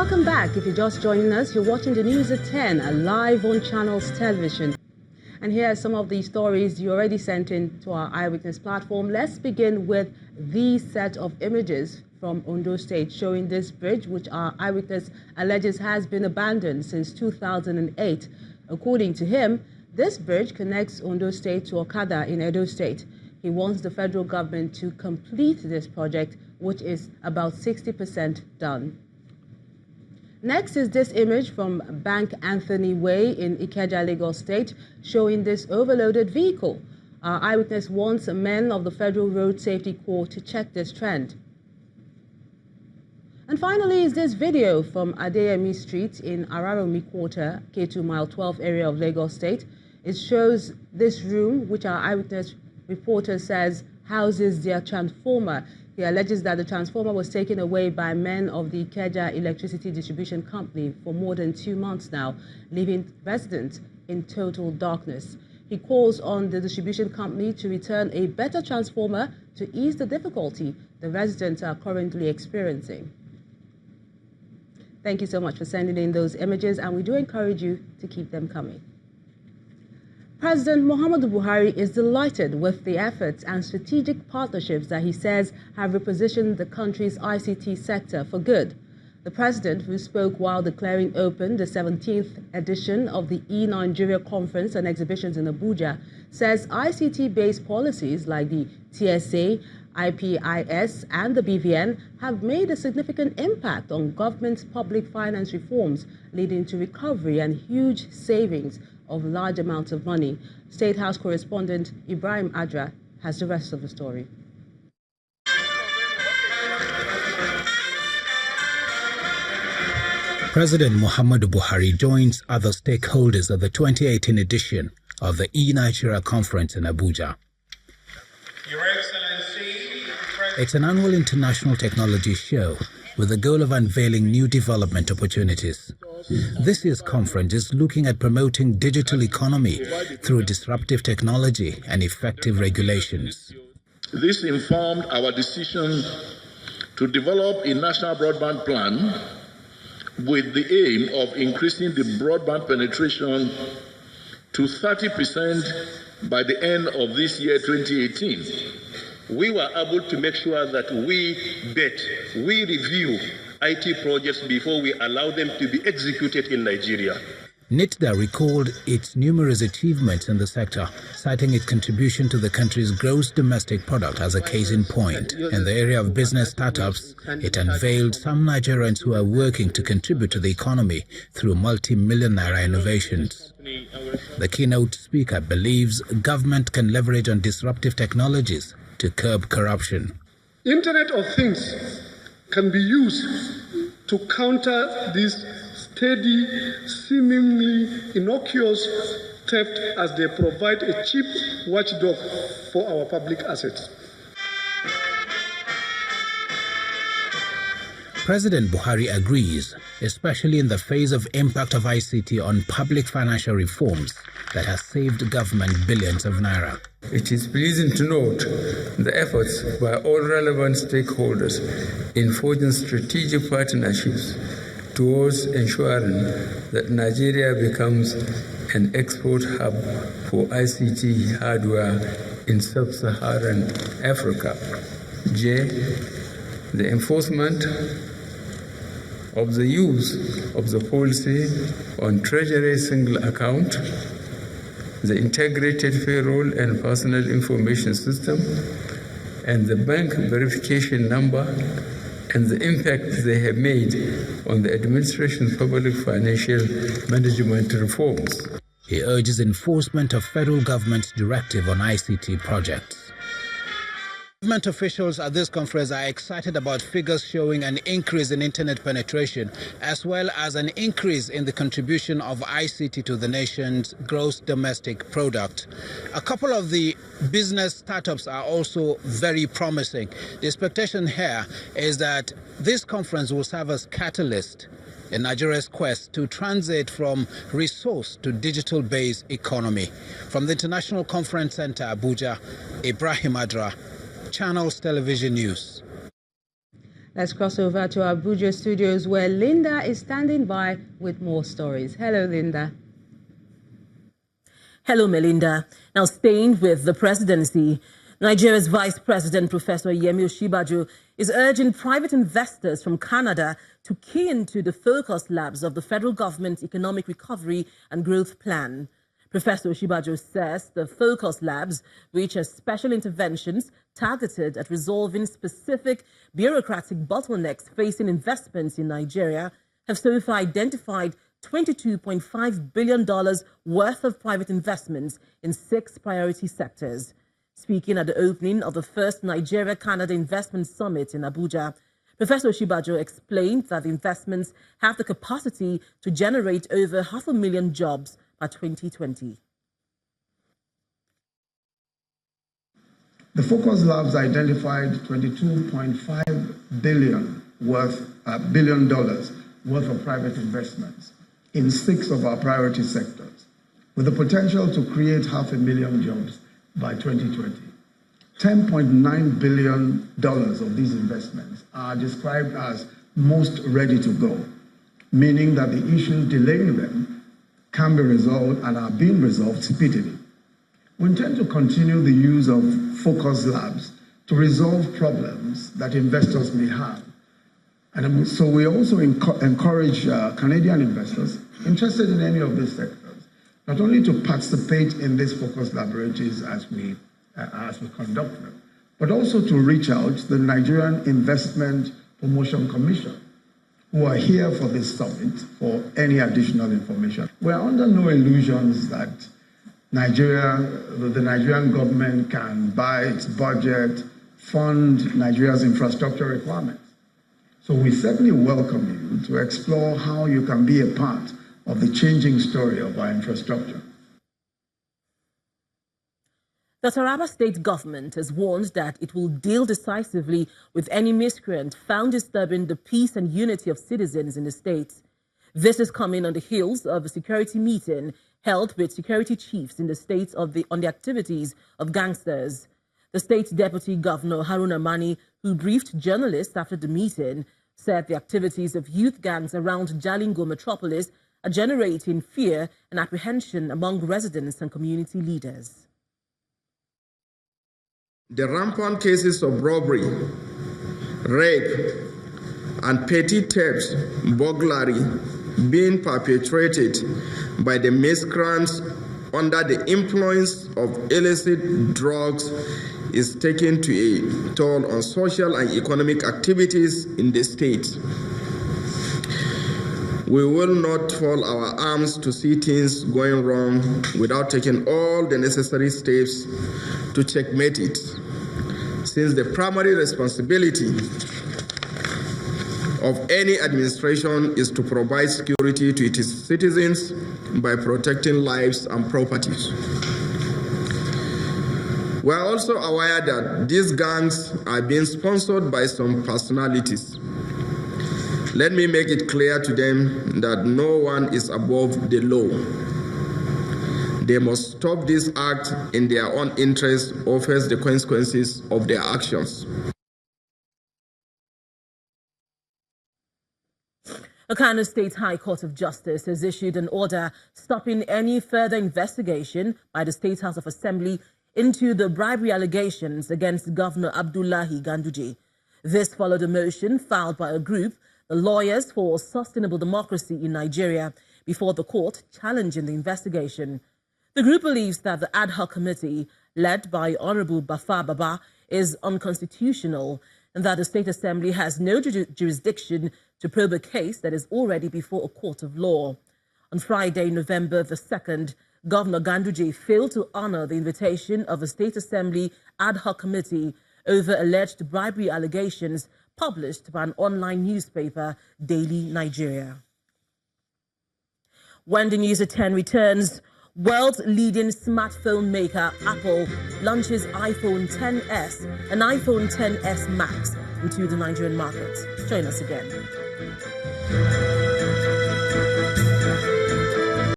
Welcome back. If you're just joining us, you're watching the news at 10, live on Channels Television. And here are some of the stories you already sent in to our Eyewitness platform. Let's begin with these set of images from Ondo State showing this bridge, which our Eyewitness alleges has been abandoned since 2008. According to him, this bridge connects Ondo State to Okada in Edo State. He wants the federal government to complete this project, which is about 60% done. Next is this image from Bank Anthony Way in Ikeja, Lagos State, showing this overloaded vehicle. Our Eyewitness wants men of the Federal Road Safety Corps to check this trend. And finally is this video from Adeyemi Street in Araromi Quarter, K2 Mile 12 area of Lagos State. It shows this room, which our Eyewitness reporter says houses their transformer. He alleges that the transformer was taken away by men of the Ikeja Electricity Distribution Company for more than 2 months now, leaving residents in total darkness. He calls on the distribution company to return a better transformer to ease the difficulty the residents are currently experiencing. Thank you so much for sending in those images, and we do encourage you to keep them coming. President Muhammadu Buhari is delighted with the efforts and strategic partnerships that he says have repositioned the country's ICT sector for good. The president, who spoke while declaring open the 17th edition of the E-Nigeria Conference and Exhibitions in Abuja, says ICT-based policies like the TSA, IPIS and the BVN have made a significant impact on government's public finance reforms, leading to recovery and huge savings of large amounts of money. State House correspondent Ibrahim Adra has the rest of the story. President Muhammadu Buhari joins other stakeholders at the 2018 edition of the E-Nigeria Conference in Abuja. Your Excellency, It's an annual international technology show with the goal of unveiling new development opportunities. This year's conference is looking at promoting digital economy through disruptive technology and effective regulations. This informed our decision to develop a national broadband plan with the aim of increasing the broadband penetration to 30% by the end of this year, 2018. We were able to make sure that we review IT projects before we allow them to be executed in Nigeria. NITDA recalled its numerous achievements in the sector, citing its contribution to the country's gross domestic product as a case in point. In the area of business startups, it unveiled some Nigerians who are working to contribute to the economy through multi-million naira innovations. The keynote speaker believes government can leverage on disruptive technologies to curb corruption. Internet of Things can be used to counter this steady, seemingly innocuous theft as they provide a cheap watchdog for our public assets. President Buhari agrees, especially in the phase of impact of ICT on public financial reforms that has saved government billions of naira. It is pleasing to note the efforts by all relevant stakeholders in forging strategic partnerships towards ensuring that Nigeria becomes an export hub for ICT hardware in sub-Saharan Africa. J. The enforcement of the use of the policy on Treasury single account, the integrated payroll and personal information system, and the bank verification number, and the impact they have made on the administration's public financial management reforms. He urges enforcement of federal government's directive on ICT projects. Government officials at this conference are excited about figures showing an increase in internet penetration, as well as an increase in the contribution of ICT to the nation's gross domestic product. A couple of the business startups are also very promising. The expectation here is that this conference will serve as catalyst in Nigeria's quest to transit from resource to digital-based economy. From the International Conference Center, Abuja, Ibrahim Adra, Channels Television News. Let's cross over to our Abuja studios where Linda is standing by with more stories. Hello, Linda. Hello, Melinda. Now, staying with the presidency, Nigeria's Vice President, Professor Yemi Osinbajo, is urging private investors from Canada to key into the focus labs of the federal government's Economic Recovery and Growth Plan. Professor Osinbajo says the focus labs, which are special interventions targeted at resolving specific bureaucratic bottlenecks facing investments in Nigeria, have so far identified $22.5 billion worth of private investments in 6 priority sectors. Speaking at the opening of the first Nigeria-Canada Investment Summit in Abuja, Professor Osinbajo explained that the investments have the capacity to generate over 500,000 jobs by 2020. The Focus Labs identified $22.5 billion worth of private investments in 6 of our priority sectors, with the potential to create 500,000 jobs by 2020. $10.9 billion of these investments are described as most ready to go, meaning that the issues delaying them can be resolved and are being resolved speedily. We intend to continue the use of focus labs to resolve problems that investors may have. And so we also encourage Canadian investors interested in any of these sectors not only to participate in these focus laboratories as we conduct them, but also to reach out to the Nigerian Investment Promotion Commission, who are here for this summit for any additional information. We're under no illusions that the Nigerian government can, by its budget, fund Nigeria's infrastructure requirements. So we certainly welcome you to explore how you can be a part of the changing story of our infrastructure. The Taraba state government has warned that it will deal decisively with any miscreant found disturbing the peace and unity of citizens in the state. This is coming on the heels of a security meeting held with security chiefs in the state on the activities of gangsters. The state deputy governor, Haruna Mani, who briefed journalists after the meeting, said the activities of youth gangs around Jalingo metropolis are generating fear and apprehension among residents and community leaders. The rampant cases of robbery, rape, and petty theft, burglary being perpetrated by the miscreants under the influence of illicit drugs is taking to a toll on social and economic activities in the state. We will not fold our arms to see things going wrong without taking all the necessary steps to checkmate it, since the primary responsibility of any administration is to provide security to its citizens by protecting lives and properties. We are also aware that these gangs are being sponsored by some personalities. Let me make it clear to them that no one is above the law. They must stop this act in their own interest or face the consequences of their actions. The Kano State High Court of Justice has issued an order stopping any further investigation by the State House of Assembly into the bribery allegations against Governor Abdullahi Ganduje. This followed a motion filed by a group, the Lawyers for Sustainable Democracy in Nigeria, before the court challenging the investigation. The group believes that the ad hoc committee, led by Honorable Bafa Baba, is unconstitutional and that the State Assembly has no jurisdiction to probe a case that is already before a court of law. On Friday, November the 2nd, Governor Ganduje failed to honor the invitation of the State Assembly ad hoc committee over alleged bribery allegations published by an online newspaper, Daily Nigeria. When the News at 10 returns, world's leading smartphone maker Apple launches iPhone XS and iPhone XS Max into the Nigerian market. Join us again.